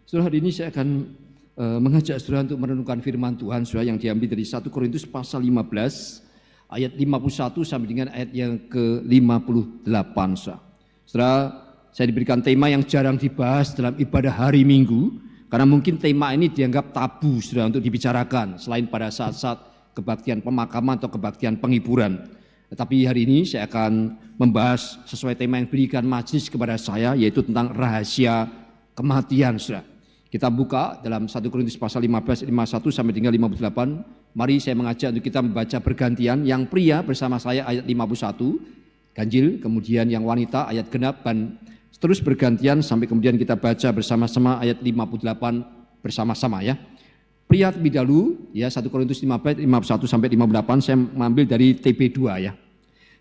Saudara, hari ini saya akan mengajak saudara untuk merenungkan firman Tuhan saudara yang diambil dari 1 Korintus pasal 15 ayat 51 sampai dengan ayat yang ke-58. Saudara, saya diberikan tema yang jarang dibahas dalam ibadah hari Minggu karena mungkin tema ini dianggap tabu saudara untuk dibicarakan selain pada saat-saat kebaktian pemakaman atau kebaktian penghiburan. Tetapi hari ini saya akan membahas sesuai tema yang diberikan majelis kepada saya, yaitu tentang rahasia kematian saudara. Kita buka dalam 1 Korintus pasal 15, 51 sampai dengan 58. Mari saya mengajak untuk kita membaca bergantian. Yang pria bersama saya ayat 51, ganjil, kemudian yang wanita ayat genap, dan terus bergantian sampai kemudian kita baca bersama-sama ayat 58 bersama-sama ya. Pria terlebih dahulu, ya 1 Korintus 15, 51 sampai 58, saya mengambil dari TP2 ya.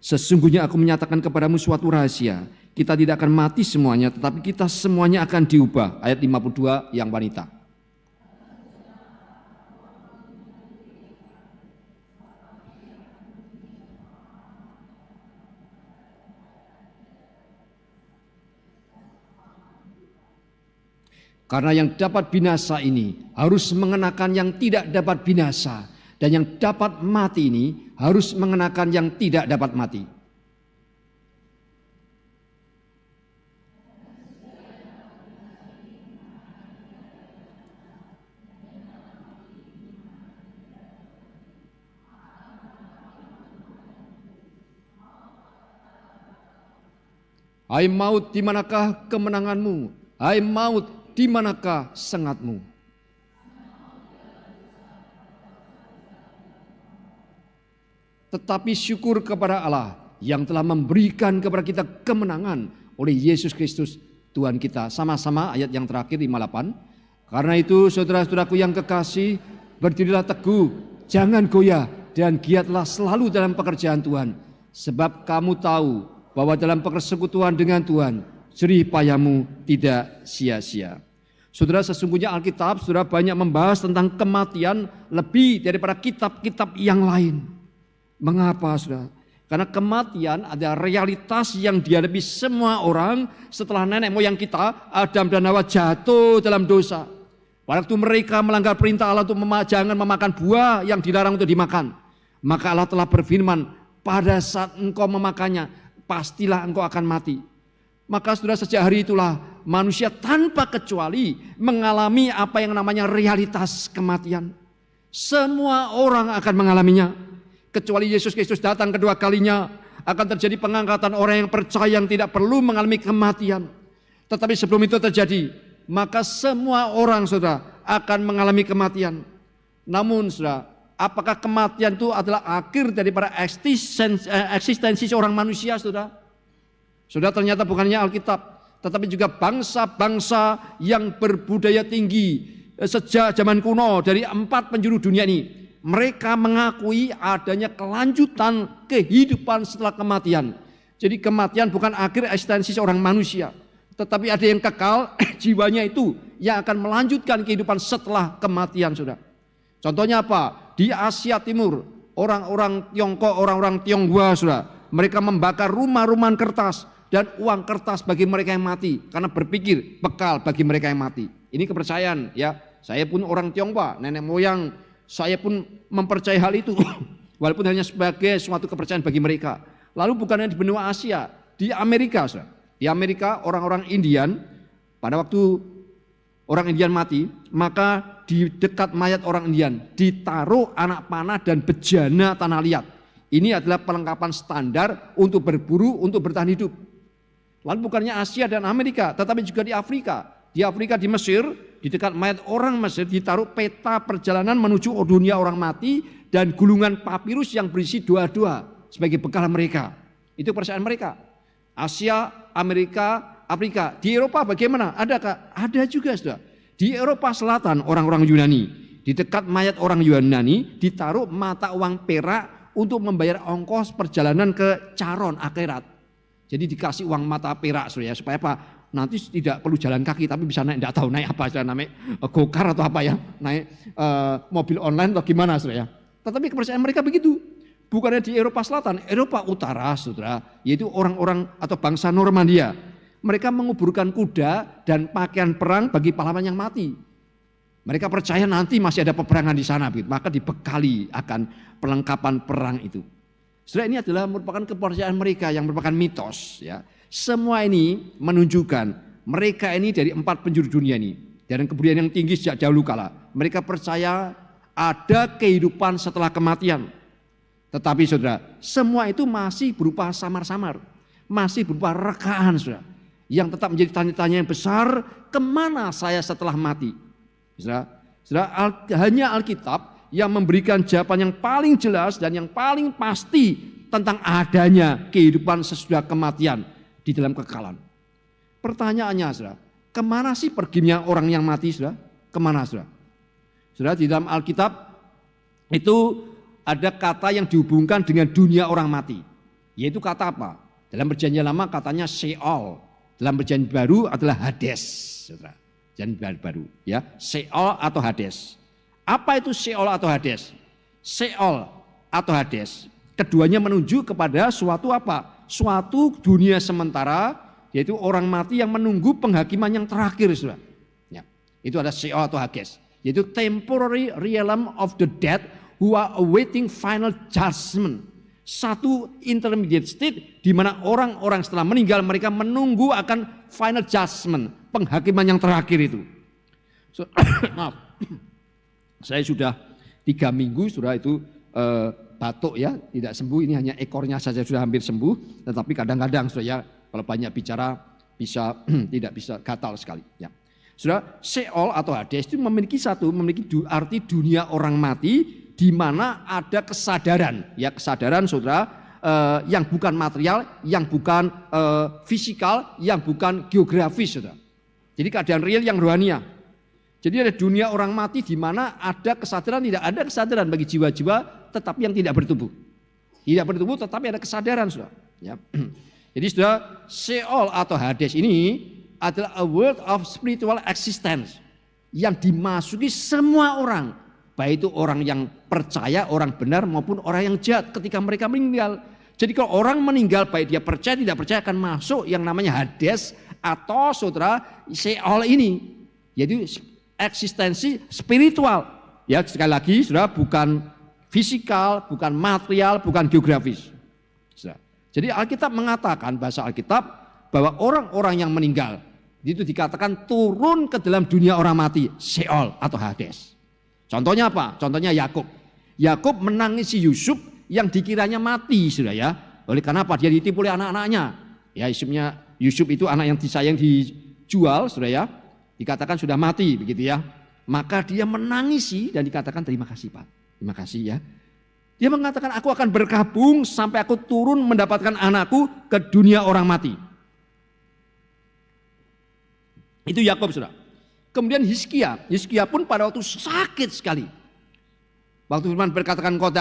Sesungguhnya aku menyatakan kepadamu suatu rahasia. Kita tidak akan mati semuanya, tetapi kita semuanya akan diubah. Ayat 52 yang wanita. Karena yang dapat binasa ini harus mengenakan yang tidak dapat binasa, dan yang dapat mati ini harus mengenakan yang tidak dapat mati. Hai maut, di manakah kemenanganmu? Hai maut, di manakah sengatmu? Tetapi syukur kepada Allah yang telah memberikan kepada kita kemenangan oleh Yesus Kristus Tuhan kita. Sama-sama ayat yang terakhir 58. Karena itu saudara-saudaraku yang kekasih, berdirilah teguh, jangan goyah, dan giatlah selalu dalam pekerjaan Tuhan. Sebab kamu tahu bahwa dalam persekutuan dengan Tuhan, jerih payahmu tidak sia-sia. Saudara, sesungguhnya Alkitab saudara banyak membahas tentang kematian lebih daripada kitab-kitab yang lain. Mengapa saudara? Karena kematian ada realitas yang dihadapi semua orang setelah nenek moyang kita, Adam dan Hawa, jatuh dalam dosa. Waktu mereka melanggar perintah Allah untuk jangan memakan buah yang dilarang untuk dimakan, maka Allah telah berfirman, pada saat engkau memakannya, pastilah engkau akan mati. Maka saudara, sejak hari itulah manusia tanpa kecuali mengalami apa yang namanya realitas kematian. Semua orang akan mengalaminya. Kecuali Yesus Kristus datang kedua kalinya, akan terjadi pengangkatan orang yang percaya yang tidak perlu mengalami kematian. Tetapi sebelum itu terjadi, maka semua orang saudara akan mengalami kematian. Namun saudara, apakah kematian itu adalah akhir daripada eksistensi seorang manusia saudara? Saudara, ternyata bukannya Alkitab, tetapi juga bangsa-bangsa yang berbudaya tinggi sejak zaman kuno dari 4 penjuru dunia ini. Mereka mengakui adanya kelanjutan kehidupan setelah kematian. Jadi kematian bukan akhir eksistensi seorang manusia, tetapi ada yang kekal, jiwanya itu yang akan melanjutkan kehidupan setelah kematian saudara. Contohnya apa? Di Asia Timur, orang-orang Tiongkok, orang-orang Tionghoa saudara, mereka membakar rumah-rumahan kertas dan uang kertas bagi mereka yang mati, karena berpikir bekal bagi mereka yang mati. Ini kepercayaan ya. Saya pun orang Tionghoa, nenek moyang saya pun mempercayai hal itu, walaupun hanya sebagai suatu kepercayaan bagi mereka. Lalu bukan hanya di benua Asia, di Amerika saudara. Di Amerika orang-orang Indian, pada waktu orang Indian mati, maka di dekat mayat orang Indian ditaruh anak panah dan bejana tanah liat. Ini adalah perlengkapan standar untuk berburu, untuk bertahan hidup. Lalu bukannya Asia dan Amerika, tetapi juga di Afrika. Di Afrika, di Mesir, di dekat mayat orang Mesir ditaruh peta perjalanan menuju dunia orang mati dan gulungan papirus yang berisi doa-doa sebagai bekal mereka. Itu percayaan mereka. Asia, Amerika, Afrika. Di Eropa bagaimana? Adakah? Ada juga sudah. Di Eropa Selatan orang-orang Yunani, di dekat mayat orang Yunani ditaruh mata uang perak untuk membayar ongkos perjalanan ke Charon akhirat. Jadi dikasih uang mata perak ya, supaya apa? Nanti tidak perlu jalan kaki tapi bisa naik, tidak tahu naik apa, sudah naik go-kart atau apa ya, naik mobil online atau gimana saudara ya. Tetapi kepercayaan mereka begitu. Bukannya di Eropa Selatan, Eropa Utara saudara, yaitu orang-orang atau bangsa Normandia. Mereka menguburkan kuda dan pakaian perang bagi pahlawan yang mati. Mereka percaya nanti masih ada peperangan di sana, maka dibekali akan perlengkapan perang itu. Saudara, ini adalah merupakan kepercayaan mereka yang merupakan mitos. Ya. Semua ini menunjukkan mereka ini dari 4 penjuru dunia ini, dan kebudayaan yang tinggi sejak dahulu kala. Mereka percaya ada kehidupan setelah kematian. Tetapi saudara, semua itu masih berupa samar-samar, masih berupa rekaan, saudara. Yang tetap menjadi tanya-tanya yang besar, kemana saya setelah mati? Saudara, hanya Alkitab yang memberikan jawaban yang paling jelas dan yang paling pasti tentang adanya kehidupan sesudah kematian di dalam kekekalan. Pertanyaannya, saudara, kemana sih perginya orang yang mati, saudara? Kemana, saudara? Saudara, di dalam Alkitab itu ada kata yang dihubungkan dengan dunia orang mati. Yaitu kata apa? Dalam Perjanjian Lama katanya Sheol. Dalam Perjanjian Baru adalah Hades, saudara. Perjanjian Baru, ya, Sheol atau Hades. Apa itu Sheol atau Hades? Sheol atau Hades, keduanya menunjuk kepada suatu apa? Suatu dunia sementara, yaitu orang mati yang menunggu penghakiman yang terakhir, saudara. Ya, itu ada Sheol atau Hades, yaitu temporary realm of the dead who are awaiting final judgment. Satu intermediate state di mana orang-orang setelah meninggal mereka menunggu akan final judgment, penghakiman yang terakhir itu. Maaf, saya sudah 3 minggu sudah itu batuk ya, tidak sembuh. Ini hanya ekornya saja sudah hampir sembuh, tetapi kadang-kadang sudah ya kalau banyak bicara bisa tidak bisa gatal sekali. Ya. Sudah, Sheol atau Hades itu memiliki arti dunia orang mati, di mana ada kesadaran, ya kesadaran saudara, yang bukan material, yang bukan fisikal, yang bukan geografis, saudara. Jadi keadaan real yang rohania. Jadi ada dunia orang mati di mana ada kesadaran, tidak ada kesadaran bagi jiwa-jiwa, tetapi yang tidak bertumbuh. Tidak bertumbuh, tetapi ada kesadaran, saudara. Ya. Jadi saudara, Sheol atau Hades ini adalah a world of spiritual existence yang dimasuki semua orang. Baik itu orang yang percaya, orang benar maupun orang yang jahat ketika mereka meninggal. Jadi kalau orang meninggal baik dia percaya tidak percaya akan masuk yang namanya Hades atau saudara Sheol ini. Yaitu eksistensi spiritual. Ya sekali lagi saudara, bukan fisikal, bukan material, bukan geografis. Saudara. Jadi Alkitab mengatakan, bahasa Alkitab, bahwa orang-orang yang meninggal itu dikatakan turun ke dalam dunia orang mati, Sheol atau Hades. Contohnya apa? Contohnya Yakub. Yakub menangisi Yusuf yang dikiranya mati, saudara ya. Oleh karena apa? Dia ditipu oleh anak-anaknya. Ya, Yusuf itu anak yang disayang dijual, saudara ya. Dikatakan sudah mati, begitu ya. Maka dia menangisi dan dikatakan terima kasih Pak. Terima kasih ya. Dia mengatakan aku akan berkabung sampai aku turun mendapatkan anakku ke dunia orang mati. Itu Yakub, saudara. Kemudian Hizkia pun pada waktu sakit sekali. Waktu firman berkatakan engkau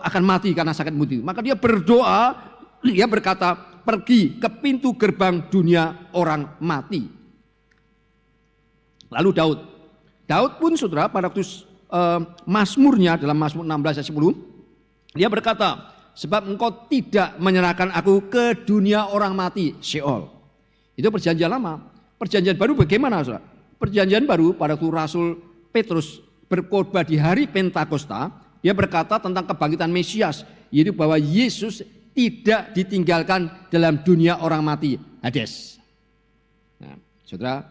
akan mati karena sakit muti. Maka dia berdoa, dia berkata pergi ke pintu gerbang dunia orang mati. Lalu Daud pun saudara pada waktu Mazmurnya dalam Mazmur 16 ayat 10. Dia berkata, sebab engkau tidak menyerahkan aku ke dunia orang mati, Sheol. Itu perjanjian lama. Perjanjian baru bagaimana, saudara? Perjanjian baru pada waktu Rasul Petrus berkhotbah di hari Pentakosta, dia berkata tentang kebangkitan Mesias, yaitu bahwa Yesus tidak ditinggalkan dalam dunia orang mati, Hades. Nah, saudara,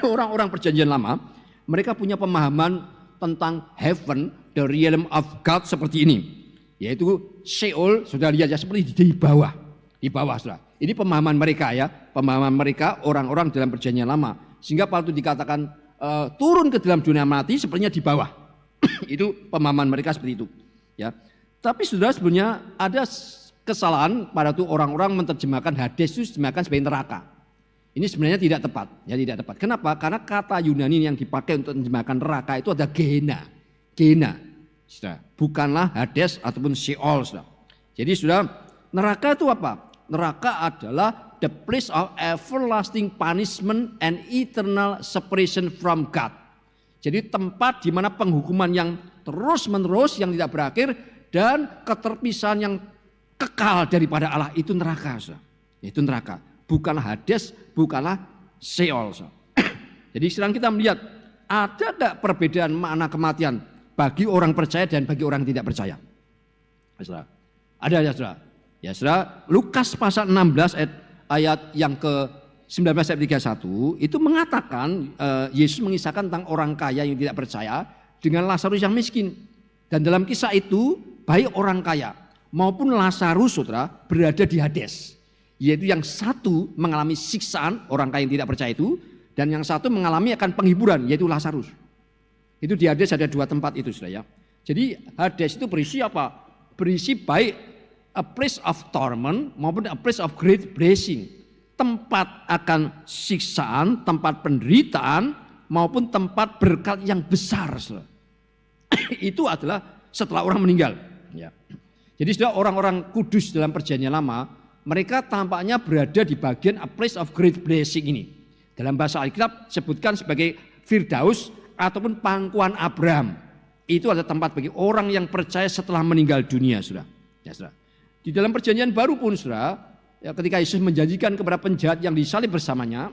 orang-orang perjanjian lama, mereka punya pemahaman tentang heaven, the realm of God seperti ini, yaitu Sheol, saudara lihat ya, seperti di bawah, saudara. Ini pemahaman mereka ya, pemahaman mereka orang-orang dalam perjanjian lama. Sehingga waktu dikatakan turun ke dalam dunia mati sepertinya di bawah. Itu pemahaman mereka seperti itu. Ya. Tapi saudara sebenarnya ada kesalahan pada itu orang-orang menerjemahkan Hades itu diterjemahkan sebagai neraka. Ini sebenarnya tidak tepat. Ya tidak tepat. Kenapa? Karena kata Yunani yang dipakai untuk menerjemahkan neraka itu ada Gehenna. Gehenna. Saudara. Bukanlah Hades ataupun Sheol. Saudara. Jadi saudara, neraka itu apa? Neraka adalah the place of everlasting punishment and eternal separation from God. Jadi tempat di mana penghukuman yang terus-menerus yang tidak berakhir dan keterpisahan yang kekal daripada Allah, itu neraka. yaitu neraka. Bukanlah Hades, bukanlah Sheol. Jadi sekarang kita melihat ada tidak perbedaan makna kematian bagi orang percaya dan bagi orang tidak percaya? Saudara. Ada ya saudara? Ya saudara, Lukas pasal 16 ayat yang ke-19 ayat 31 itu mengatakan Yesus mengisahkan tentang orang kaya yang tidak percaya dengan Lazarus yang miskin. Dan dalam kisah itu baik orang kaya maupun Lazarus saudara berada di Hades. Yaitu yang satu mengalami siksaan orang kaya yang tidak percaya itu, dan yang satu mengalami akan penghiburan yaitu Lazarus. Itu di Hades ada dua tempat itu saudara ya. Jadi Hades itu berisi apa? Berisi baik a place of torment maupun a place of great blessing. Tempat akan siksaan, tempat penderitaan maupun tempat berkat yang besar saudara. Itu adalah setelah orang meninggal. Ya. Jadi sudah orang-orang kudus dalam perjanjian lama, mereka tampaknya berada di bagian a place of great blessing ini. Dalam bahasa Alkitab sebutkan sebagai Firdaus ataupun pangkuan Abraham. Itu adalah tempat bagi orang yang percaya setelah meninggal dunia, saudara. Ya, saudara. Di dalam perjanjian baru pun, saudara, ya, ketika Yesus menjanjikan kepada penjahat yang disalib bersamanya,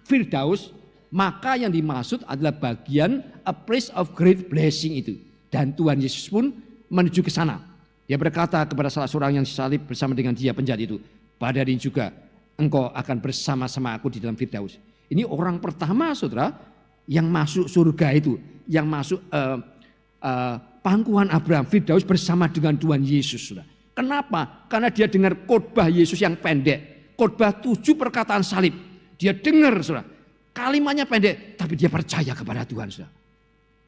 Firdaus, maka yang dimaksud adalah bagian a place of great blessing itu. Dan Tuhan Yesus pun menuju ke sana. Dia berkata kepada salah seorang yang disalib bersama dengan dia, penjahat itu, pada hari ini juga engkau akan bersama-sama aku di dalam Firdaus. Ini orang pertama saudara yang masuk surga itu, yang masuk pangkuan Abraham, Firdaus bersama dengan Tuhan Yesus. Saudara. Kenapa? Karena dia dengar khotbah Yesus yang pendek, khotbah 7 perkataan salib. Dia dengar saudara, kalimatnya pendek, tapi dia percaya kepada Tuhan. Saudara.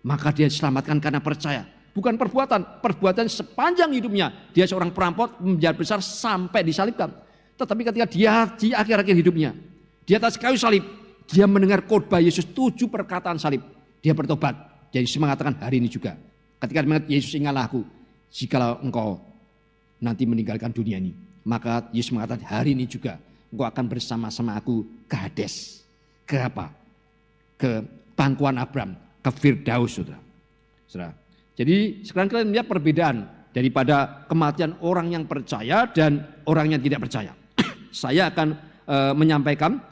Maka dia diselamatkan karena percaya. Bukan perbuatan sepanjang hidupnya. Dia seorang perampok, penjahat besar sampai disalibkan. Tetapi ketika dia di akhir-akhir hidupnya, di atas kayu salib, dia mendengar khotbah Yesus 7 perkataan salib. Dia bertobat. Jadi Yesus mengatakan hari ini juga. Ketika Yesus ingatlah aku, jikalau engkau nanti meninggalkan dunia ini. Maka Yesus mengatakan hari ini juga engkau akan bersama-sama aku ke Hades. Ke apa? Ke pangkuan Abraham, ke Firdaus saudara. Saudara. Jadi sekarang kalian lihat perbedaan daripada kematian orang yang percaya dan orang yang tidak percaya. Saya akan menyampaikan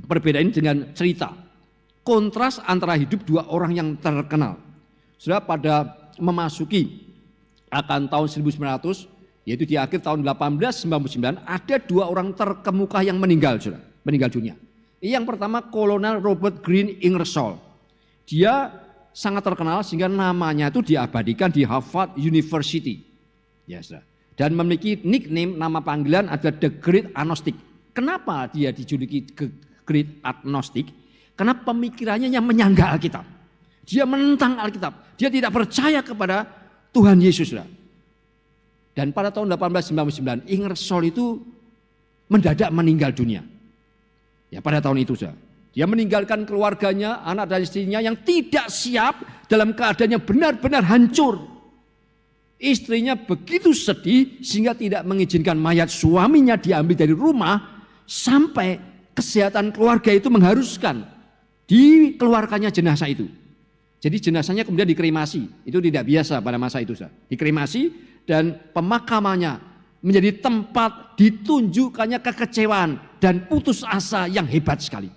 perbedaan ini dengan cerita. Kontras antara hidup dua orang yang terkenal. Sudah pada memasuki akan tahun 1900, yaitu di akhir tahun 1899, ada dua orang terkemuka yang meninggal, saudara, meninggal dunia. Yang pertama Kolonel Robert Greene Ingersoll. Dia sangat terkenal sehingga namanya itu diabadikan di Harvard University. Ya, saudara. Dan memiliki nickname, nama panggilan adalah The Great Agnostic. Kenapa dia dijuluki The Great Agnostic? Karena pemikirannya yang menyanggah Alkitab. Dia menentang Alkitab. Dia tidak percaya kepada Tuhan Yesus. Saudara. Dan pada tahun 1899 Ingersoll itu mendadak meninggal dunia. Ya, pada tahun itu saudara. Dia meninggalkan keluarganya, anak dan istrinya yang tidak siap dalam keadaan yang benar-benar hancur. Istrinya begitu sedih sehingga tidak mengizinkan mayat suaminya diambil dari rumah sampai kesehatan keluarga itu mengharuskan dikeluarkannya jenazah itu. Jadi jenazahnya kemudian dikremasi. Itu tidak biasa pada masa itu. Dikremasi dan pemakamannya menjadi tempat ditunjukkannya kekecewaan dan putus asa yang hebat sekali.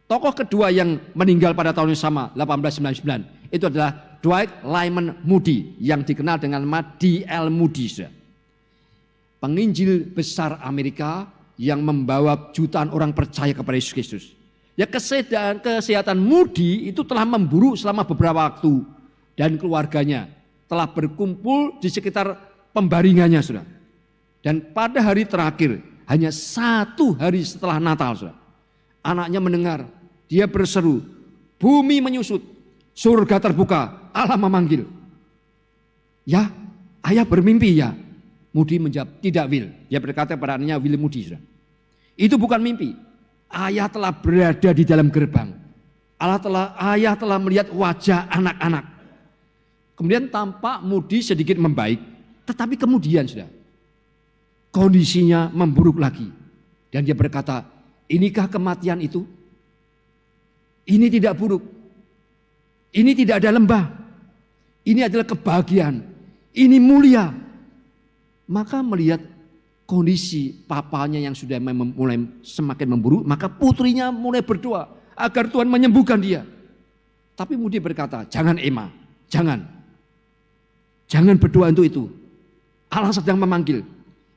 Tokoh kedua yang meninggal pada tahun yang sama, 1899, itu adalah Dwight Lyman Moody yang dikenal dengan nama D.L. Moody. Penginjil besar Amerika yang membawa jutaan orang percaya kepada Yesus Kristus. Ya, kesehatan Moody itu telah memburuk selama beberapa waktu dan keluarganya telah berkumpul di sekitar pembaringannya, saudara. Dan pada hari terakhir, hanya 1 hari setelah Natal, saudara, anaknya mendengar. Dia berseru, bumi menyusut, surga terbuka, Allah memanggil. Ya, ayah bermimpi ya. Moody menjawab, tidak Will. Dia berkata pada anaknya, Will Moody. Itu bukan mimpi. Ayah telah berada di dalam gerbang. Ayah telah melihat wajah anak-anak. Kemudian tampak Moody sedikit membaik. Tetapi kemudian sudah kondisinya memburuk lagi. Dan dia berkata, inikah kematian itu? Ini tidak buruk. Ini tidak ada lembah. Ini adalah kebahagiaan. Ini mulia. Maka melihat kondisi papanya yang sudah mulai semakin memburuk, maka putrinya mulai berdoa agar Tuhan menyembuhkan dia. Tapi Moody berkata, jangan Emma, jangan berdoa untuk itu. Allah sedang memanggil.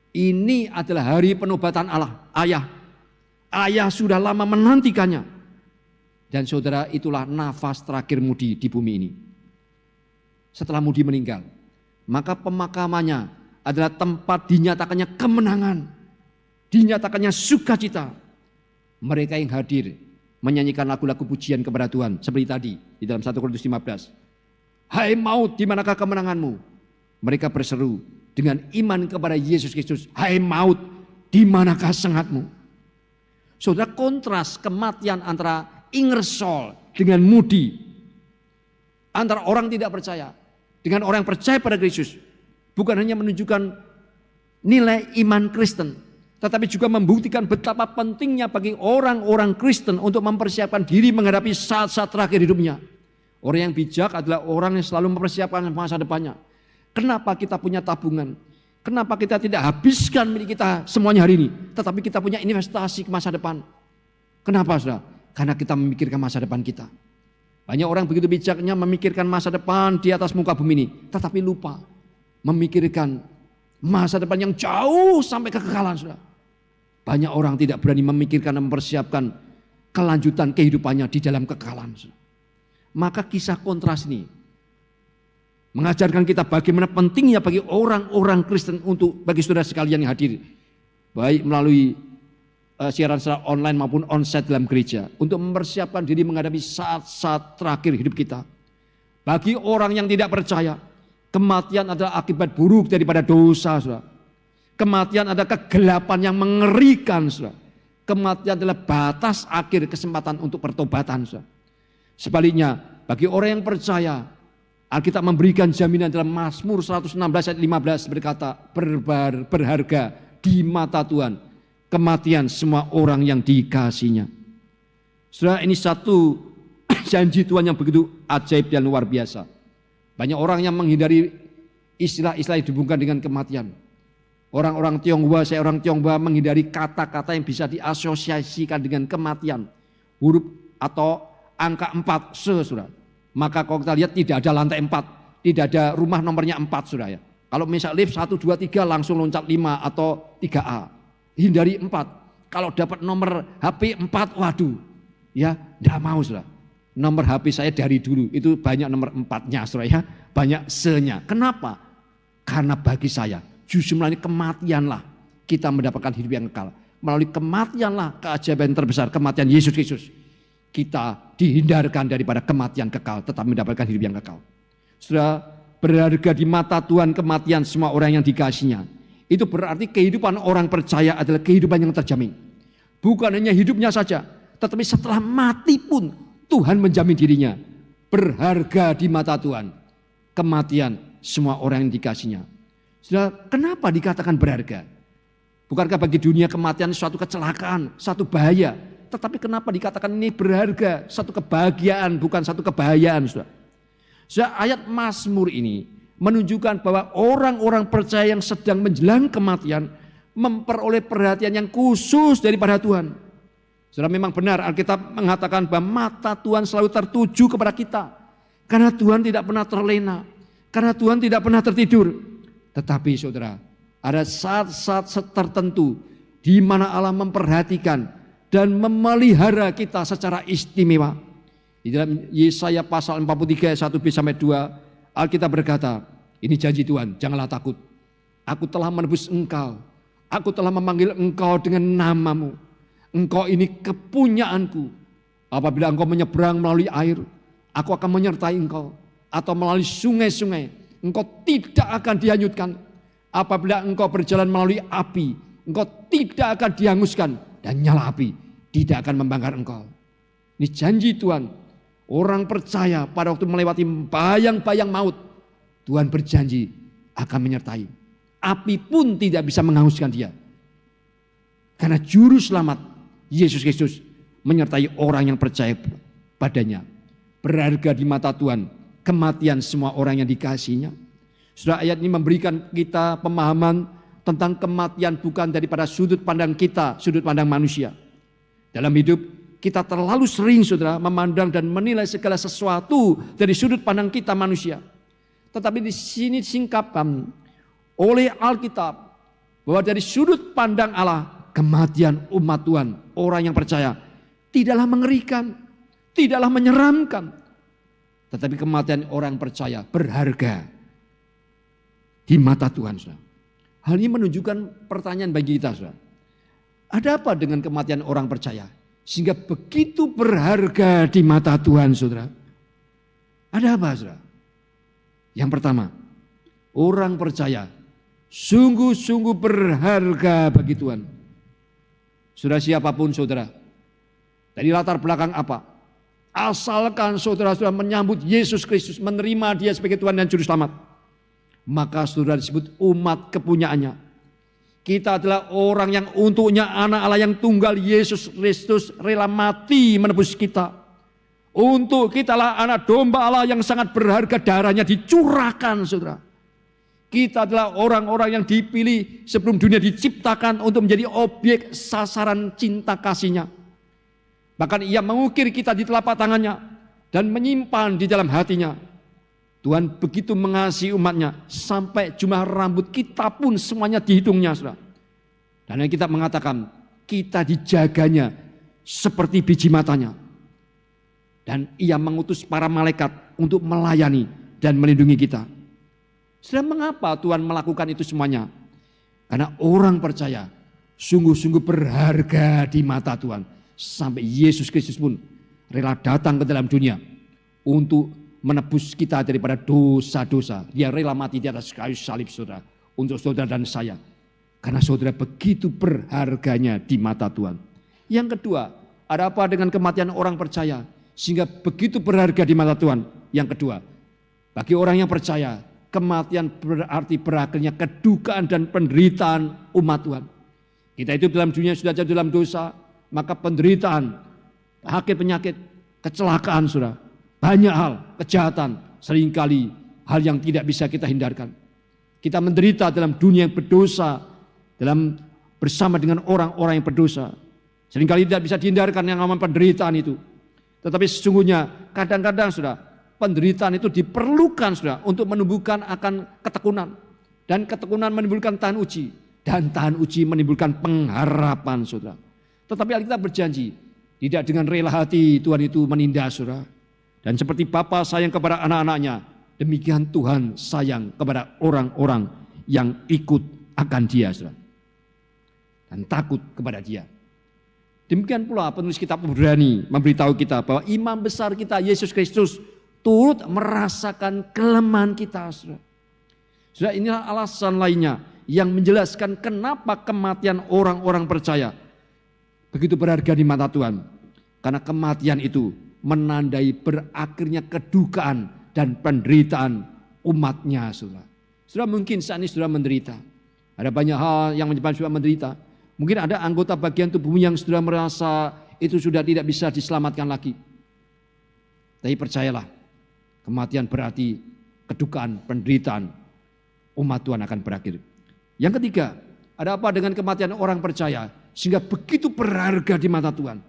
Ini adalah hari penobatan Allah, ayah sudah lama menantikannya. Dan saudara, itulah nafas terakhir Moody di bumi ini. Setelah Moody meninggal, maka pemakamannya adalah tempat dinyatakannya kemenangan, dinyatakannya sukacita. Mereka yang hadir menyanyikan lagu-lagu pujian kepada Tuhan seperti tadi di dalam 1 Korintus 15. Hai maut, di manakah kemenanganmu? Mereka berseru dengan iman kepada Yesus Kristus. Hai maut, di manakah sengatmu? Saudara, kontras kematian antara Ingersoll dengan Moody, antara orang tidak percaya dengan orang yang percaya pada Kristus, bukan hanya menunjukkan nilai iman Kristen, tetapi juga membuktikan betapa pentingnya bagi orang-orang Kristen untuk mempersiapkan diri menghadapi saat-saat terakhir hidupnya. Orang yang bijak adalah orang yang selalu mempersiapkan masa depannya. Kenapa kita punya tabungan? Kenapa kita tidak habiskan milik kita semuanya hari ini, tetapi kita punya investasi ke masa depan? Kenapa, saudara? Karena kita memikirkan masa depan kita. Banyak orang begitu bijaknya memikirkan masa depan di atas muka bumi ini, tetapi lupa memikirkan masa depan yang jauh sampai kekekalan, saudara. Banyak orang tidak berani memikirkan dan mempersiapkan kelanjutan kehidupannya di dalam kekekalan, saudara. Maka kisah kontras ini mengajarkan kita bagaimana pentingnya bagi orang-orang Kristen bagi saudara sekalian yang hadir, baik melalui siaran secara online maupun onsite dalam gereja, untuk mempersiapkan diri menghadapi saat-saat terakhir hidup kita. Bagi orang yang tidak percaya, kematian adalah akibat buruk daripada dosa, saudara. Kematian adalah kegelapan yang mengerikan, saudara. Kematian adalah batas akhir kesempatan untuk pertobatan, saudara. Sebaliknya, bagi orang yang percaya, Alkitab memberikan jaminan dalam Mazmur 116 ayat 15 berkata, berharga di mata Tuhan kematian semua orang yang dikasihinya. Saudara, ini satu janji Tuhan yang begitu ajaib dan luar biasa. Banyak orang yang menghindari istilah-istilah yang dihubungkan dengan kematian. Orang-orang Tionghoa, saya orang Tionghoa, menghindari kata-kata yang bisa diasosiasikan dengan kematian. Huruf atau angka 4, saudara. Maka kalau kita lihat tidak ada lantai 4, tidak ada rumah nomornya 4, saudara ya. Kalau misal lift 1, 2, 3 langsung loncat 5 atau 3A. Hindari 4. Kalau dapat nomor HP 4, waduh, ya enggak mau, saudara. Nomor HP saya dari dulu itu banyak nomor 4-nya, saudara ya, banyak se-nya. Kenapa? Karena bagi saya justru melalui kematianlah kita mendapatkan hidup yang kekal. Melalui kematianlah keajaiban terbesar, kematian Yesus Kristus, kita dihindarkan daripada kematian kekal, tetap mendapatkan hidup yang kekal. Saudara, berharga di mata Tuhan kematian semua orang yang dikasihinya. Itu berarti kehidupan orang percaya adalah kehidupan yang terjamin. Bukan hanya hidupnya saja, tetapi setelah mati pun Tuhan menjamin dirinya. Berharga di mata Tuhan kematian semua orang yang dikasihinya. Saudara, kenapa dikatakan berharga? Bukankah bagi dunia kematian suatu kecelakaan, satu bahaya? Tetapi kenapa dikatakan ini berharga, satu kebahagiaan, bukan satu kebahayaan, saudara. Saudara, ayat Mazmur ini menunjukkan bahwa orang-orang percaya yang sedang menjelang kematian memperoleh perhatian yang khusus daripada Tuhan. Saudara, memang benar Alkitab mengatakan bahwa mata Tuhan selalu tertuju kepada kita. Karena Tuhan tidak pernah terlena, karena Tuhan tidak pernah tertidur. Tetapi saudara, ada saat-saat tertentu di mana Allah memperhatikan dan memelihara kita secara istimewa. Di dalam Yesaya pasal 43 ayat 1-2 Alkitab berkata, ini janji Tuhan, janganlah takut. Aku telah menebus engkau. Aku telah memanggil engkau dengan namamu. Engkau ini kepunyaanku. Apabila engkau menyeberang melalui air, aku akan menyertai engkau. Atau melalui sungai-sungai, engkau tidak akan dihanyutkan. Apabila engkau berjalan melalui api, engkau tidak akan dihanguskan. Dan nyala api tidak akan membakar engkau. Ini janji Tuhan. Orang percaya pada waktu melewati bayang-bayang maut, Tuhan berjanji akan menyertai. Api pun tidak bisa menghanguskan dia. Karena juru selamat Yesus Kristus menyertai orang yang percaya padanya. Berharga di mata Tuhan kematian semua orang yang dikasihinya. Sudah ayat ini memberikan kita pemahaman tentang kematian bukan daripada sudut pandang kita, sudut pandang manusia. Dalam hidup kita terlalu sering saudara memandang dan menilai segala sesuatu dari sudut pandang kita manusia. Tetapi di sini disingkapkan oleh Alkitab bahwa dari sudut pandang Allah, kematian umat Tuhan, orang yang percaya, tidaklah mengerikan, tidaklah menyeramkan. Tetapi kematian orang percaya berharga di mata Tuhan. Saudara. Hal ini menunjukkan pertanyaan bagi kita. Saudara. Ada apa dengan kematian orang percaya? Sehingga begitu berharga di mata Tuhan, saudara. Ada apa, saudara? Yang pertama, orang percaya sungguh-sungguh berharga bagi Tuhan. Saudara, siapapun saudara, dari latar belakang apa, asalkan saudara sudah menyambut Yesus Kristus, menerima Dia sebagai Tuhan dan Juru Selamat, maka saudara disebut umat kepunyaannya. Kita adalah orang yang untuknya anak Allah yang tunggal Yesus Kristus rela mati menebus kita. Untuk kitalah anak domba Allah yang sangat berharga, darahnya dicurahkan, saudara. Kita adalah orang-orang yang dipilih sebelum dunia diciptakan untuk menjadi objek sasaran cinta kasih-Nya. Bahkan Ia mengukir kita di telapak tangannya dan menyimpan di dalam hatinya. Tuhan begitu mengasihi umat-Nya sampai jumlah rambut kita pun semuanya dihitungnya, saudara. Dan kita mengatakan kita dijaganya seperti biji matanya. Dan Ia mengutus para malaikat untuk melayani dan melindungi kita. Saudara, mengapa Tuhan melakukan itu semuanya? Karena orang percaya sungguh-sungguh berharga di mata Tuhan. Sampai Yesus Kristus pun rela datang ke dalam dunia untuk menebus kita daripada dosa-dosa. Dia rela mati di atas kayu salib, saudara, untuk saudara dan saya. Karena saudara begitu berharganya di mata Tuhan. Yang kedua, ada apa dengan kematian orang percaya sehingga begitu berharga di mata Tuhan? Yang kedua, bagi orang yang percaya, kematian berarti berakhirnya kedukaan dan penderitaan umat Tuhan. Kita itu dalam dunia sudah jatuh dalam dosa, maka penderitaan, sakit penyakit, kecelakaan, saudara, banyak hal, kejahatan, seringkali hal yang tidak bisa kita hindarkan. Kita menderita dalam dunia yang berdosa, dalam bersama dengan orang-orang yang berdosa. Seringkali tidak bisa dihindarkan yang namanya penderitaan itu. Tetapi sesungguhnya kadang-kadang, saudara, penderitaan itu diperlukan, saudara, untuk menumbuhkan akan ketekunan. Dan ketekunan menimbulkan tahan uji. Dan tahan uji menimbulkan pengharapan, saudara. Tetapi Alkitab berjanji, tidak dengan rela hati Tuhan itu menindas, saudara. Dan seperti Bapa sayang kepada anak-anaknya, demikian Tuhan sayang kepada orang-orang yang ikut akan Dia, saudara. Dan takut kepada Dia. Demikian pula penulis kitab Ibrani memberitahu kita bahwa imam besar kita Yesus Kristus turut merasakan kelemahan kita. Saudara, inilah alasan lainnya yang menjelaskan kenapa kematian orang-orang percaya begitu berharga di mata Tuhan. Karena kematian itu menandai berakhirnya kedukaan dan penderitaan umat-Nya, saudara. Saudara, mungkin saat ini saudara menderita. Ada banyak hal yang menyebabkan saudara menderita. Mungkin ada anggota bagian tubuhmu yang saudara merasa itu sudah tidak bisa diselamatkan lagi. Tapi percayalah, kematian berarti kedukaan, penderitaan umat Tuhan akan berakhir. Yang ketiga, ada apa dengan kematian orang percaya sehingga begitu berharga di mata Tuhan?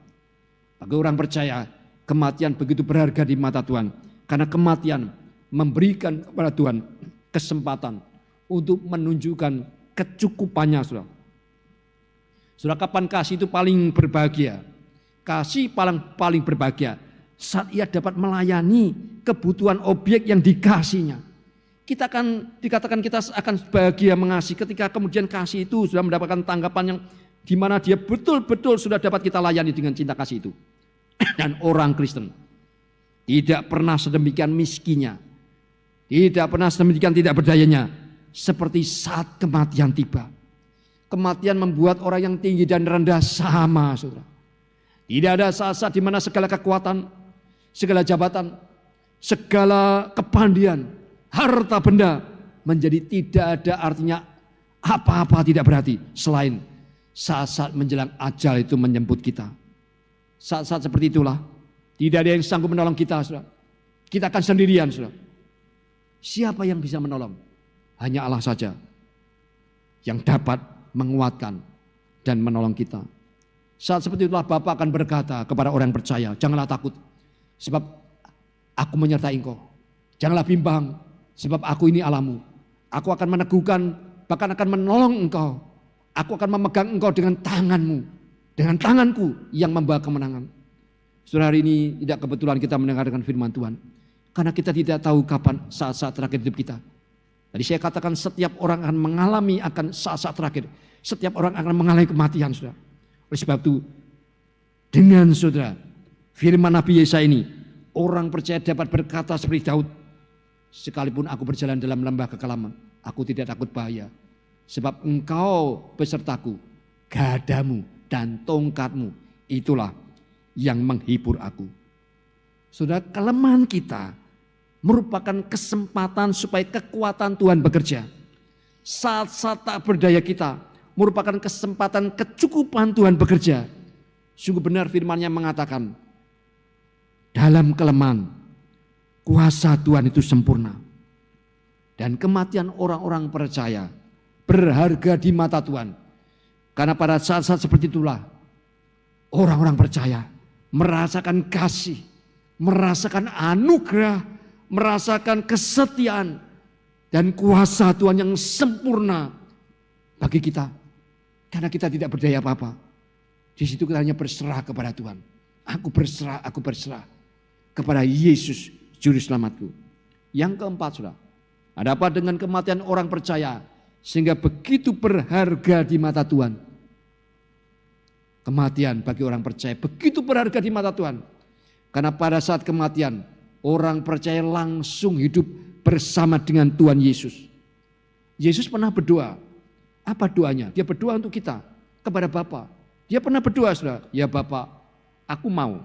Bagi orang percaya, kematian begitu berharga di mata Tuhan karena kematian memberikan kepada Tuhan kesempatan untuk menunjukkan kecukupannya, saudara. Saudara, kapan kasih itu paling berbahagia? Kasih paling berbahagia saat ia dapat melayani kebutuhan objek yang dikasihnya. Kita akan dikatakan kita akan bahagia mengasihi ketika kemudian kasih itu sudah mendapatkan tanggapan yang di mana dia betul-betul sudah dapat kita layani dengan cinta kasih itu. Dan orang Kristen tidak pernah sedemikian miskinnya, tidak pernah sedemikian tidak berdayanya seperti saat kematian tiba. Kematian membuat orang yang tinggi dan rendah sama, saudara. Tidak ada saat-saat di mana segala kekuatan, segala jabatan, segala kepandian, harta benda menjadi tidak ada artinya apa-apa tidak berarti selain saat-saat menjelang ajal itu menjemput kita. Saat-saat seperti itulah tidak ada yang sanggup menolong kita, saudara. Kita akan sendirian, saudara. Siapa yang bisa menolong? Hanya Allah saja. yang dapat menguatkan dan menolong kita. Saat seperti itulah Bapa akan berkata kepada orang percaya, janganlah takut sebab aku menyertai engkau. Janganlah bimbang sebab aku ini Allahmu. Aku akan meneguhkan, bahkan akan menolong engkau. Aku akan memegang engkau dengan tanganmu, dengan tanganku yang membawa kemenangan. Saudara, hari ini tidak kebetulan kita mendengarkan firman Tuhan, karena kita tidak tahu kapan saat-saat terakhir hidup kita. Tadi saya katakan setiap orang akan mengalami akan saat-saat terakhir. Setiap orang akan mengalami kematian, saudara. Oleh sebab itu, dengan saudara, firman Nabi Yesaya ini, orang percaya dapat berkata seperti Daud, sekalipun aku berjalan dalam lembah kekelaman, aku tidak takut bahaya. Sebab engkau besertaku, gadamu dan tongkatmu, itulah yang menghibur aku. Saudara, kelemahan kita merupakan kesempatan supaya kekuatan Tuhan bekerja. Saat-saat tak berdaya kita merupakan kesempatan kecukupan Tuhan bekerja. Sungguh benar firman-Nya mengatakan, dalam kelemahan kuasa Tuhan itu sempurna. Dan kematian orang-orang percaya berharga di mata Tuhan. Karena pada saat-saat seperti itulah orang-orang percaya merasakan kasih, merasakan anugerah, merasakan kesetiaan dan kuasa Tuhan yang sempurna bagi kita. Karena kita tidak berdaya apa-apa. Di situ kita hanya berserah kepada Tuhan. Aku berserah kepada Yesus Juru Selamatku. Yang keempat, saudara, ada apa dengan kematian orang percaya sehingga begitu berharga di mata Tuhan? Kematian bagi orang percaya begitu berharga di mata Tuhan. Karena pada saat kematian, orang percaya langsung hidup bersama dengan Tuhan Yesus. Yesus pernah berdoa. Apa doanya? Dia berdoa untuk kita, kepada Bapa. Dia pernah berdoa, saudara, ya Bapa, aku mau,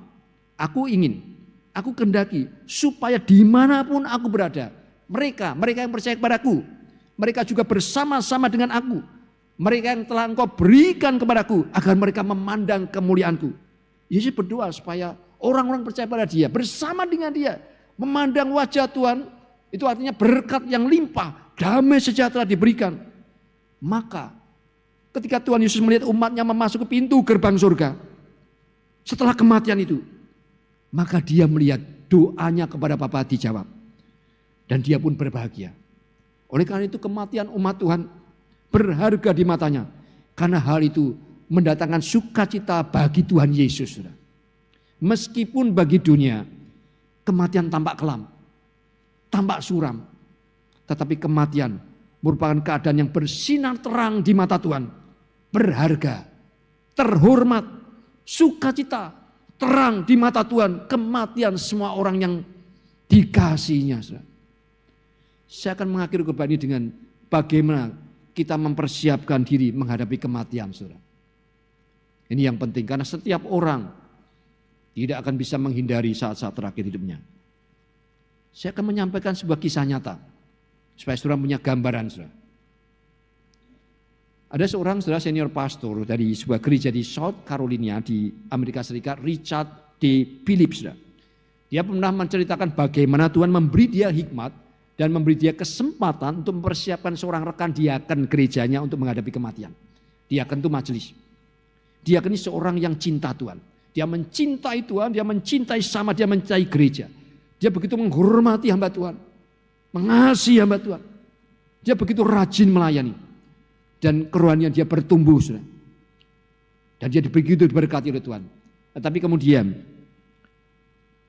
aku ingin, aku kehendaki supaya dimanapun aku berada, mereka yang percaya kepadaku, mereka juga bersama-sama dengan aku. Mereka yang telah engkau berikan kepadaku, agar mereka memandang kemuliaanku. Yesus berdoa supaya orang-orang percaya pada dia, bersama dengan dia, memandang wajah Tuhan. Itu artinya berkat yang limpah, damai sejahtera diberikan. Maka ketika Tuhan Yesus melihat umatnya memasuki pintu gerbang surga, setelah kematian itu, maka dia melihat doanya kepada Bapa dijawab. Dan dia pun berbahagia. Oleh karena itu kematian umat Tuhan berharga di matanya. Karena hal itu mendatangkan sukacita bagi Tuhan Yesus. Meskipun bagi dunia kematian tampak kelam, tampak suram. Tetapi kematian merupakan keadaan yang bersinar terang di mata Tuhan. Berharga, terhormat, sukacita, terang di mata Tuhan. Kematian semua orang yang dikasihinya. Saya akan mengakhiri khotbah ini dengan bagaimana kita mempersiapkan diri menghadapi kematian, saudara. Ini yang penting karena setiap orang tidak akan bisa menghindari saat-saat terakhir hidupnya. Saya akan menyampaikan sebuah kisah nyata supaya saudara punya gambaran, saudara. Ada seorang saudara senior pastor dari sebuah gereja di South Carolina di Amerika Serikat, Richard D. Phillips, saudara. Dia pernah menceritakan bagaimana Tuhan memberi dia hikmat dan memberi dia kesempatan untuk mempersiapkan seorang rekan diaken gerejanya untuk menghadapi kematian. Diaken itu majelis. Diaken ini seorang yang cinta Tuhan. Dia mencintai Tuhan, dia mencintai sama, dia mencintai gereja. Dia begitu menghormati hamba Tuhan, mengasihi hamba Tuhan. Dia begitu rajin melayani. Dan kerohanian dia bertumbuh. Saudara. Dan dia begitu diberkati oleh Tuhan. Tetapi kemudian,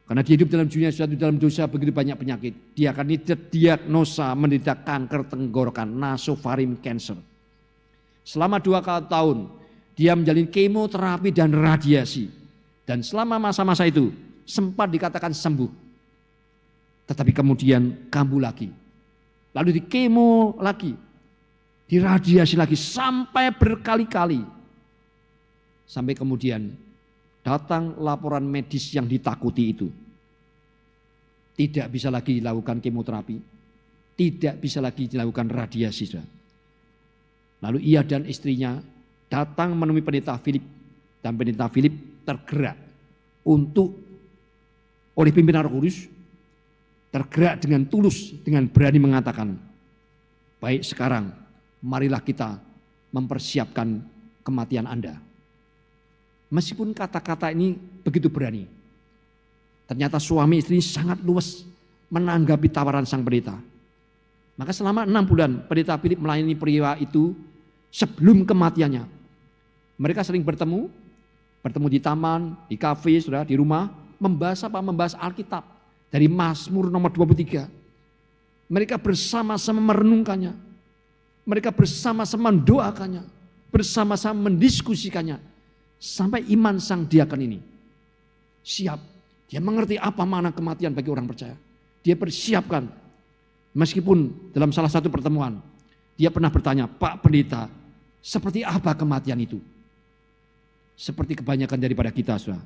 karena dia hidup dalam dunia suatu dalam dosa begitu banyak penyakit. Dia akan didiagnosa menderita kanker tenggorokan, nasofaring cancer. Selama 2 tahun dia menjalani kemoterapi dan radiasi. Dan selama masa-masa itu sempat dikatakan sembuh. Tetapi kemudian kambuh lagi. Lalu di kemo lagi. Diradiasi lagi sampai berkali-kali. Sampai kemudian datang laporan medis yang ditakuti itu. Tidak bisa lagi dilakukan kemoterapi. Tidak bisa lagi dilakukan radiasi. Lalu ia dan istrinya datang menemui pendeta Philip. Dan pendeta Philip tergerak untuk oleh pimpinan Roh Kudus. Tergerak dengan tulus, dengan berani mengatakan, baik sekarang marilah kita mempersiapkan kematian Anda. Meskipun kata-kata ini begitu berani, ternyata suami istri sangat luwes menanggapi tawaran sang pendeta. Maka selama 6 bulan pendeta Philip melayani pria itu sebelum kematiannya. Mereka sering bertemu di taman, di kafe, saudara, di rumah, membahas apa? Membahas Alkitab dari Mazmur nomor 23. Mereka bersama-sama merenungkannya. Mereka bersama-sama mendoakannya, bersama-sama mendiskusikannya. Sampai iman sang diakon ini siap. Dia mengerti apa makna kematian bagi orang percaya. Dia persiapkan. Meskipun dalam salah satu pertemuan, dia pernah bertanya, Pak Pendeta, seperti apa kematian itu? Seperti kebanyakan daripada kita, saudara.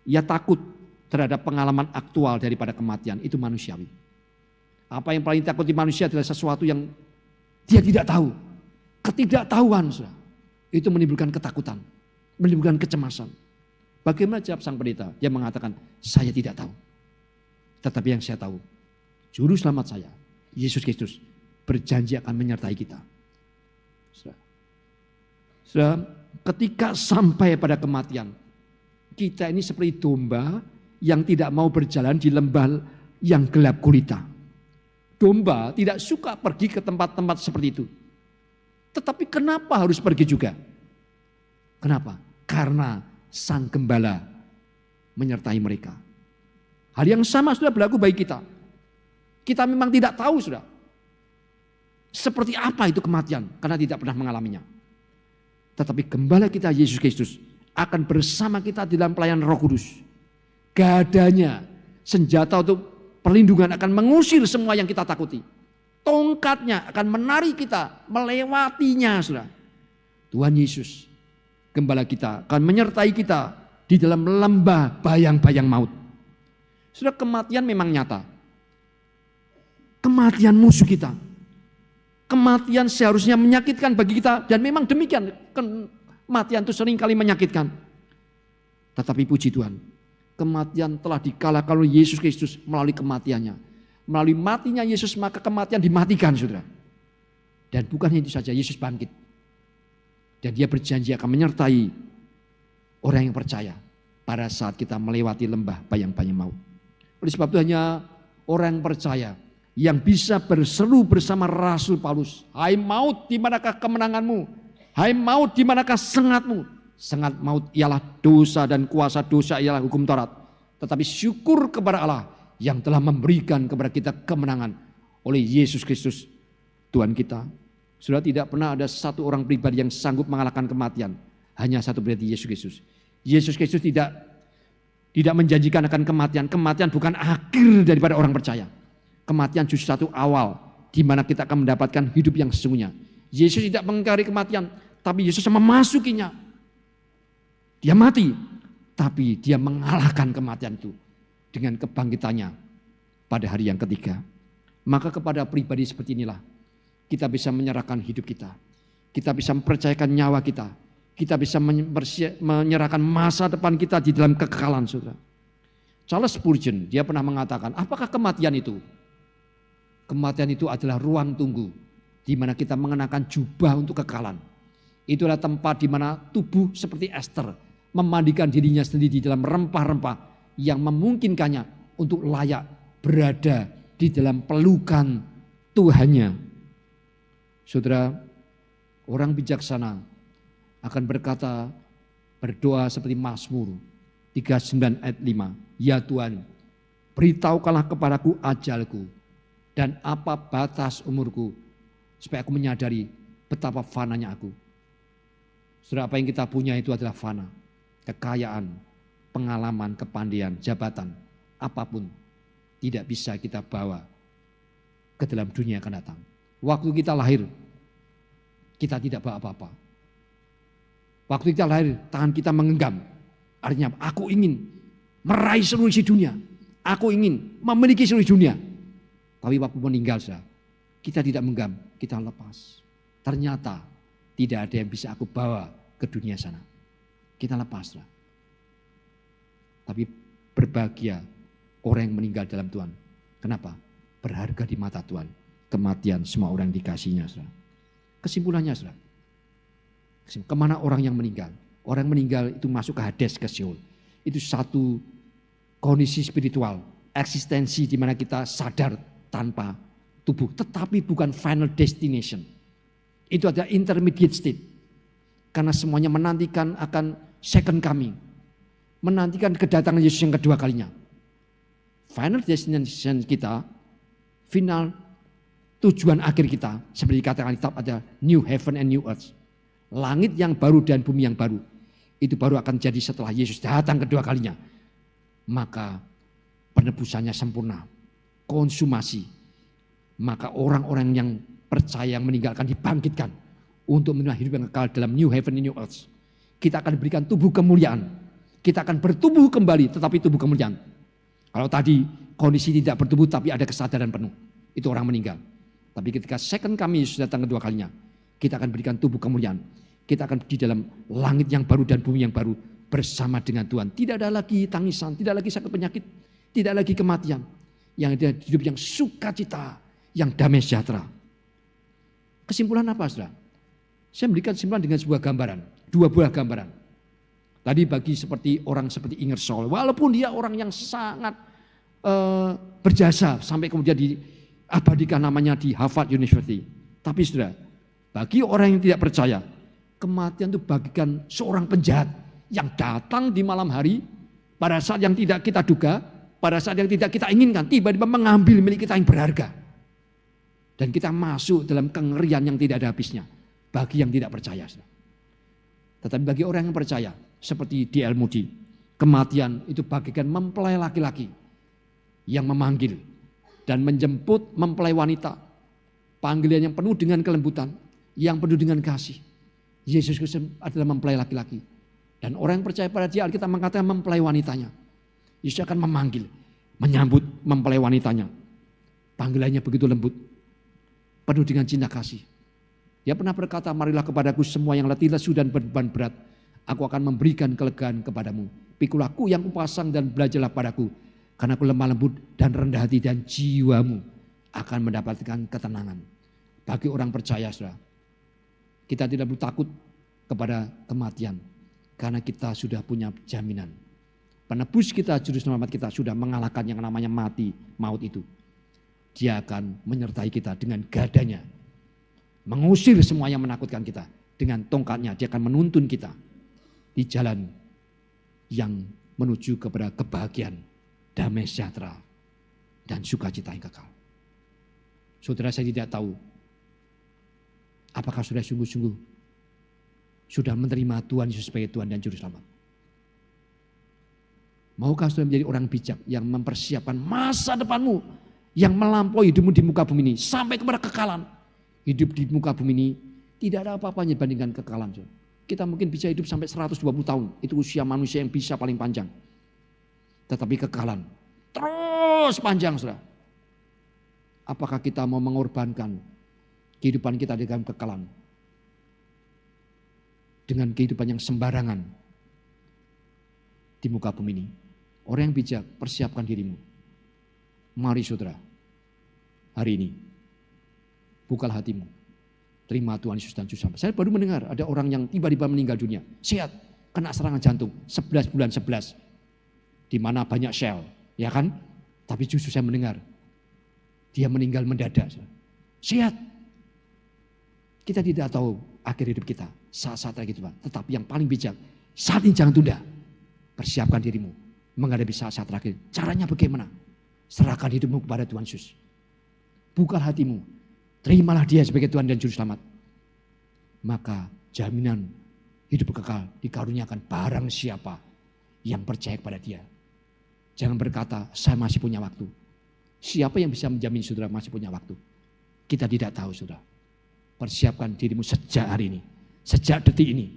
Ia takut terhadap pengalaman aktual daripada kematian, itu manusiawi. Apa yang paling takut di manusia adalah sesuatu yang dia tidak tahu. Ketidaktahuan, saudara. Itu menimbulkan ketakutan, menimbulkan kecemasan. Bagaimana jawab sang pendeta? Dia mengatakan, saya tidak tahu. Tetapi yang saya tahu, Juru Selamat saya, Yesus Kristus, berjanji akan menyertai kita. Saudara, ketika sampai pada kematian, kita ini seperti domba yang tidak mau berjalan di lembah yang gelap gulita. Domba tidak suka pergi ke tempat-tempat seperti itu. Tetapi kenapa harus pergi juga? Kenapa? Karena sang gembala menyertai mereka. Hal yang sama sudah berlaku bagi kita. Kita memang tidak tahu sudah seperti apa itu kematian karena tidak pernah mengalaminya. Tetapi gembala kita Yesus Kristus akan bersama kita di dalam pelayanan Roh Kudus. Gadanya, senjata untuk perlindungan akan mengusir semua yang kita takuti. Tongkatnya akan menarik kita melewatinya, saudara. Tuhan Yesus, gembala kita, akan menyertai kita di dalam lembah bayang-bayang maut. Saudara, kematian memang nyata. Kematian musuh kita. Kematian seharusnya menyakitkan bagi kita dan memang demikian. Kematian itu sering kali menyakitkan. Tetapi puji Tuhan, kematian telah dikalahkan oleh Yesus Kristus melalui kematiannya. Melalui matinya Yesus maka kematian dimatikan, saudara. Dan bukan itu saja, Yesus bangkit. Dan dia berjanji akan menyertai orang yang percaya pada saat kita melewati lembah bayang-bayang maut. Oleh sebab itu hanya orang yang percaya yang bisa berseru bersama Rasul Paulus. Hai maut, di manakah kemenanganmu? Hai maut, di manakah sengatmu? Sengat maut ialah dosa dan kuasa dosa ialah hukum Taurat. Tetapi syukur kepada Allah yang telah memberikan kepada kita kemenangan oleh Yesus Kristus Tuhan kita. Sudah tidak pernah ada satu orang pribadi yang sanggup mengalahkan kematian. Hanya satu pribadi, Yesus Kristus. Yesus Kristus tidak menjanjikan akan kematian. Kematian bukan akhir daripada orang percaya. Kematian justru satu awal di mana kita akan mendapatkan hidup yang sesungguhnya. Yesus tidak mengingkari kematian, tapi Yesus memasukinya. Dia mati, tapi dia mengalahkan kematian itu dengan kebangkitannya pada hari yang ketiga. Maka kepada pribadi seperti inilah kita bisa menyerahkan hidup kita. Kita bisa mempercayakan nyawa kita. Kita bisa menyerahkan masa depan kita di dalam kekekalan, saudara. Charles Spurgeon, dia pernah mengatakan, apakah kematian itu? Kematian itu adalah ruang tunggu di mana kita mengenakan jubah untuk kekekalan. Itulah tempat di mana tubuh seperti Esther memandikan dirinya sendiri di dalam rempah-rempah yang memungkinkannya untuk layak berada di dalam pelukan Tuhannya. Saudara, orang bijaksana akan berdoa seperti Mazmur 39 ayat 5. Ya Tuhan, beritahukanlah kepadaku ajalku dan apa batas umurku supaya aku menyadari betapa fananya aku. Saudara, apa yang kita punya itu adalah fana. Kekayaan, pengalaman, kepandaian, jabatan, apapun tidak bisa kita bawa ke dalam dunia yang akan datang. Waktu kita lahir, kita tidak bawa apa-apa. Waktu kita lahir, tangan kita menggenggam. Artinya, aku ingin meraih seluruh isi dunia. Aku ingin memiliki seluruh dunia. Tapi waktu meninggal, kita tidak menggenggam, kita lepas. Ternyata tidak ada yang bisa aku bawa ke dunia sana. Kita lepas. Tapi berbahagia orang yang meninggal dalam Tuhan. Kenapa? Berharga di mata Tuhan. Kematian semua orang dikasihnya. Kesimpulannya, Kemana orang yang meninggal? Orang meninggal itu masuk ke Hades, ke Sheol. Itu satu kondisi spiritual, eksistensi di mana kita sadar tanpa tubuh. Tetapi bukan final destination. Itu adalah intermediate state. Karena semuanya menantikan akan second coming. Menantikan kedatangan Yesus yang kedua kalinya. Final destination kita, final tujuan akhir kita, seperti dikatakan kitab, ada new heaven and new earth. Langit yang baru dan bumi yang baru. Itu baru akan jadi setelah Yesus datang kedua kalinya. Maka penebusannya sempurna. Konsumasi. Maka orang-orang yang percaya yang meninggalkan dibangkitkan. Untuk menerima hidup yang kekal dalam new heaven and new earth. Kita akan diberikan tubuh kemuliaan. Kita akan bertumbuh kembali tetapi tubuh kemuliaan. Kalau tadi kondisi tidak bertumbuh tapi ada kesadaran penuh. Itu orang meninggal. Tapi ketika second kami Yesus datang kedua kalinya. Kita akan berikan tubuh kemuliaan. Kita akan di dalam langit yang baru dan bumi yang baru bersama dengan Tuhan. Tidak ada lagi tangisan, tidak lagi sakit penyakit, tidak lagi kematian. Yang ada hidup yang sukacita, yang damai sejahtera. Kesimpulan apa, saudara? Saya memberikan kesimpulan dengan sebuah gambaran, dua buah gambaran. Tadi bagi seperti orang seperti Ingersoll, walaupun dia orang yang sangat berjasa sampai kemudian diabadikan namanya di Harvard University. Tapi saudara, bagi orang yang tidak percaya, kematian itu bagikan seorang penjahat yang datang di malam hari pada saat yang tidak kita duga, pada saat yang tidak kita inginkan, tiba-tiba mengambil milik kita yang berharga. Dan kita masuk dalam kengerian yang tidak ada habisnya bagi yang tidak percaya. Tetapi bagi orang yang percaya, seperti D.L. Moody, kematian itu bagikan mempelai laki-laki yang memanggil dan menjemput mempelai wanita. Panggilan yang penuh dengan kelembutan, yang penuh dengan kasih. Yesus Kristus adalah mempelai laki-laki. Dan orang yang percaya pada dia, kita mengatakan mempelai wanitanya. Yesus akan memanggil, menyambut mempelai wanitanya. Panggilannya begitu lembut, penuh dengan cinta kasih. Dia pernah berkata, marilah kepadaku semua yang letih lesu dan beban berat. Aku akan memberikan kelegaan kepadamu. Pikulah aku yang kupasang dan belajarlah padaku. Karena aku lemah lembut dan rendah hati dan jiwamu akan mendapatkan ketenangan. Bagi orang percaya, saudara, kita tidak perlu takut kepada kematian. Karena kita sudah punya jaminan. Penebus kita, juru selamat kita sudah mengalahkan yang namanya mati, maut itu. Dia akan menyertai kita dengan gadanya. Mengusir semua yang menakutkan kita. Dengan tongkatnya dia akan menuntun kita di jalan yang menuju kepada kebahagiaan, damai sejahtera, dan sukacita yang kekal. Saudara, saya tidak tahu apakah sudah sungguh-sungguh sudah menerima Tuhan Yesus sebagai Tuhan dan Juru Selamat. Maukah saudara menjadi orang bijak yang mempersiapkan masa depanmu yang melampaui hidupmu di muka bumi ini sampai kepada kekalan. Hidup di muka bumi ini tidak ada apa-apanya dibandingkan kekalan. Saudara. Kita mungkin bisa hidup sampai 120 tahun. Itu usia manusia yang bisa paling panjang. Tetapi kekalan terus panjang, saudara. Apakah kita mau mengorbankan kehidupan kita di dalam kekalan dengan kehidupan yang sembarangan di muka bumi ini? Orang yang bijak, persiapkan dirimu. Mari saudara, hari ini bukalah hatimu. Terima Tuhan Yesus dan Juru Selamat. Saya baru mendengar ada orang yang tiba-tiba meninggal dunia. Sehat, kena serangan jantung 11 bulan 11. Di mana banyak sel, ya kan? Tapi justru saya mendengar dia meninggal mendadak. Sehat. Kita tidak tahu akhir hidup kita saat-saat lagi Tuhan. Tetapi yang paling bijak, saat ini jangan tunda. Persiapkan dirimu menghadapi saat-saat terakhir. Caranya bagaimana? Serahkan hidupmu kepada Tuhan Yesus. Bukalah hatimu. Terimalah dia sebagai Tuhan dan Juru Selamat. Maka jaminan hidup kekal dikaruniakan barang siapa yang percaya kepada dia. Jangan berkata, saya masih punya waktu. Siapa yang bisa menjamin saudara masih punya waktu? Kita tidak tahu, saudara. Persiapkan dirimu sejak hari ini. Sejak detik ini.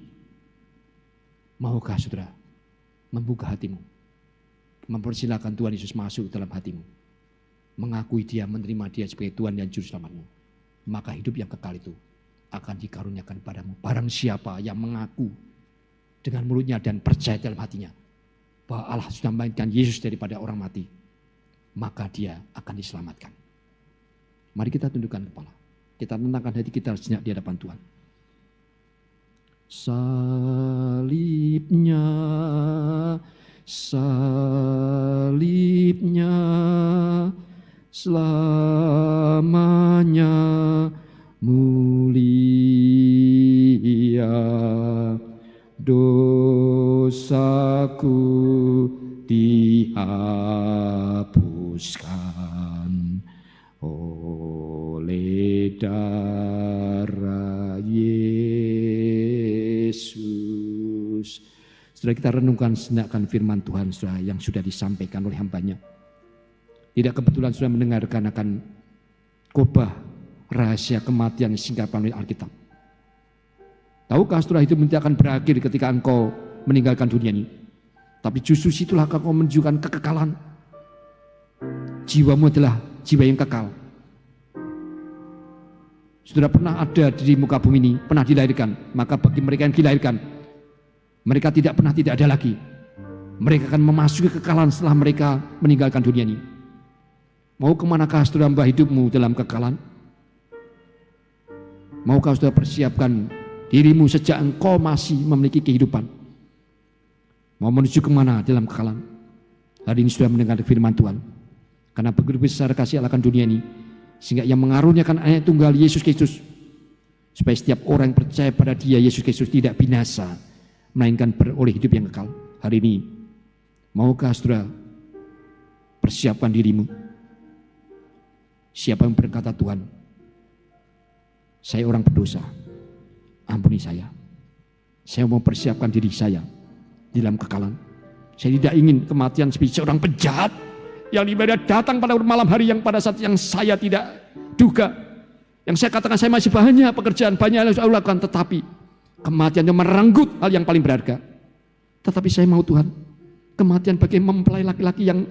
Maukah saudara membuka hatimu? Mempersilahkan Tuhan Yesus masuk dalam hatimu. Mengakui dia, menerima dia sebagai Tuhan dan Juru Selamatmu. Maka hidup yang kekal itu akan dikaruniakan padamu. Barang siapa yang mengaku dengan mulutnya dan percaya dalam hatinya bahwa Allah sudah membangkitkan Yesus daripada orang mati, maka dia akan diselamatkan. Mari kita tundukkan kepala. Kita tenangkan hati kita sejenak di hadapan Tuhan. salibnya, salibnya, selamanya mulia. Dosaku dihapuskan oleh darah Yesus. Saudara, kita renungkan sejenak firman Tuhan saudara yang sudah disampaikan oleh hambanya. Tidak kebetulan sudah mendengarkan akan khotbah rahasia kematian yang disingkapkan oleh Alkitab. Tahukah saudara, hidup nanti akan berakhir ketika engkau meninggalkan dunia ini. Tapi justru situlah engkau menunjukkan kekekalan. Jiwamu adalah jiwa yang kekal. Saudara pernah ada di muka bumi ini, pernah dilahirkan. Maka bagi mereka yang dilahirkan, mereka tidak pernah tidak ada lagi. Mereka akan memasuki kekekalan setelah mereka meninggalkan dunia ini. Mau kemanakah saudara mbah hidupmu dalam kekekalan? Maukah saudara persiapkan dirimu sejak engkau masih memiliki kehidupan? Mau menuju kemana dalam kekekalan? Hari ini sudah mendengar firman Tuhan. Karena begitu besar kasih Allah akan dunia ini, sehingga Ia mengaruniakan anak tunggal Yesus Kristus, supaya setiap orang yang percaya pada Dia, Yesus Kristus, tidak binasa, melainkan beroleh hidup yang kekal. Hari ini, maukah saudara persiapkan dirimu? Siapa yang berkata, Tuhan, saya orang berdosa, ampuni saya. Saya mau persiapkan diri saya di dalam kekekalan. Saya tidak ingin kematian seperti seorang penjahat yang ibadah datang pada malam hari yang pada saat yang saya tidak duga. Yang saya katakan saya masih banyak pekerjaan, banyak yang harus saya lakukan, tetapi kematian yang merenggut hal yang paling berharga. Tetapi saya mau Tuhan, kematian bagi mempelai laki-laki yang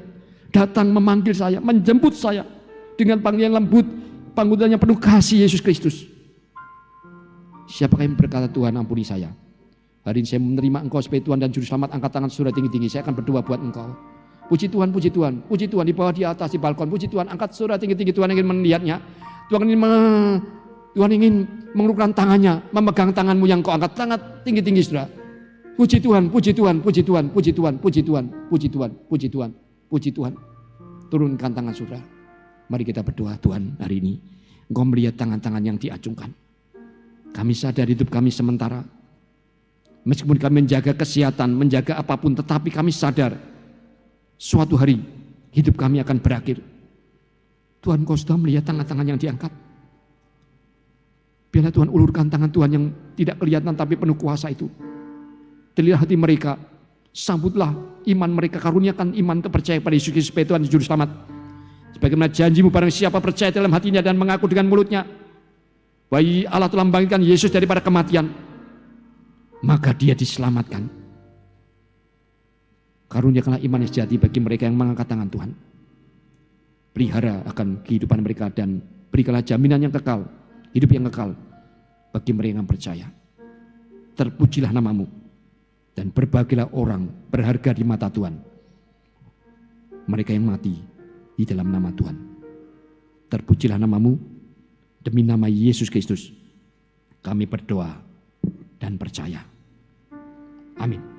datang memanggil saya, menjemput saya dengan panggilan lembut, panggilan yang penuh kasih Yesus Kristus. Siapakah yang berkata, Tuhan ampuni saya? Hari ini saya menerima Engkau sebagai Tuhan dan Juru Selamat. Angkat tangan saudara tinggi-tinggi, saya akan berdoa buat Engkau. Puji Tuhan, puji Tuhan, puji Tuhan, di bawah, di atas, di balkon. Puji Tuhan, angkat saudara tinggi-tinggi. Tuhan ingin melihatnya. Tuhan ingin mengulurkan tangannya, memegang tanganmu yang kau angkat. Tangan tinggi-tinggi saudara. Puji Tuhan, puji Tuhan, puji Tuhan, puji Tuhan, puji Tuhan, puji Tuhan, puji Tuhan, puji Tuhan. Turunkan tangan saudara. Mari kita berdoa. Tuhan, hari ini Engkau melihat tangan-tangan yang diacungkan. Kami sadar hidup kami sementara. Meskipun kami menjaga kesehatan, menjaga apapun, tetapi kami sadar suatu hari hidup kami akan berakhir. Tuhan, Kau sudah melihat tangan-tangan yang diangkat. Biarlah Tuhan ulurkan tangan Tuhan yang tidak kelihatan tapi penuh kuasa itu. Telilah hati mereka, sambutlah iman mereka, karuniakan iman kepercayaan pada Yesus Kristus sebagai Tuhan dan Juru Selamat. Sebagaimana janjimu, barang siapa percaya dalam hatinya dan mengaku dengan mulutnya bahwa Allah telah membangkitkan Yesus daripada kematian, maka dia diselamatkan. Karuniakanlah iman yang sejati bagi mereka yang mengangkat tangan Tuhan. Pelihara akan kehidupan mereka dan berikanlah jaminan yang kekal, hidup yang kekal bagi mereka yang percaya. Terpujilah namamu dan berbahagialah orang berharga di mata Tuhan, mereka yang mati di dalam nama Tuhan. Terpujilah namamu, demi nama Yesus Kristus kami berdoa dan percaya. Amin.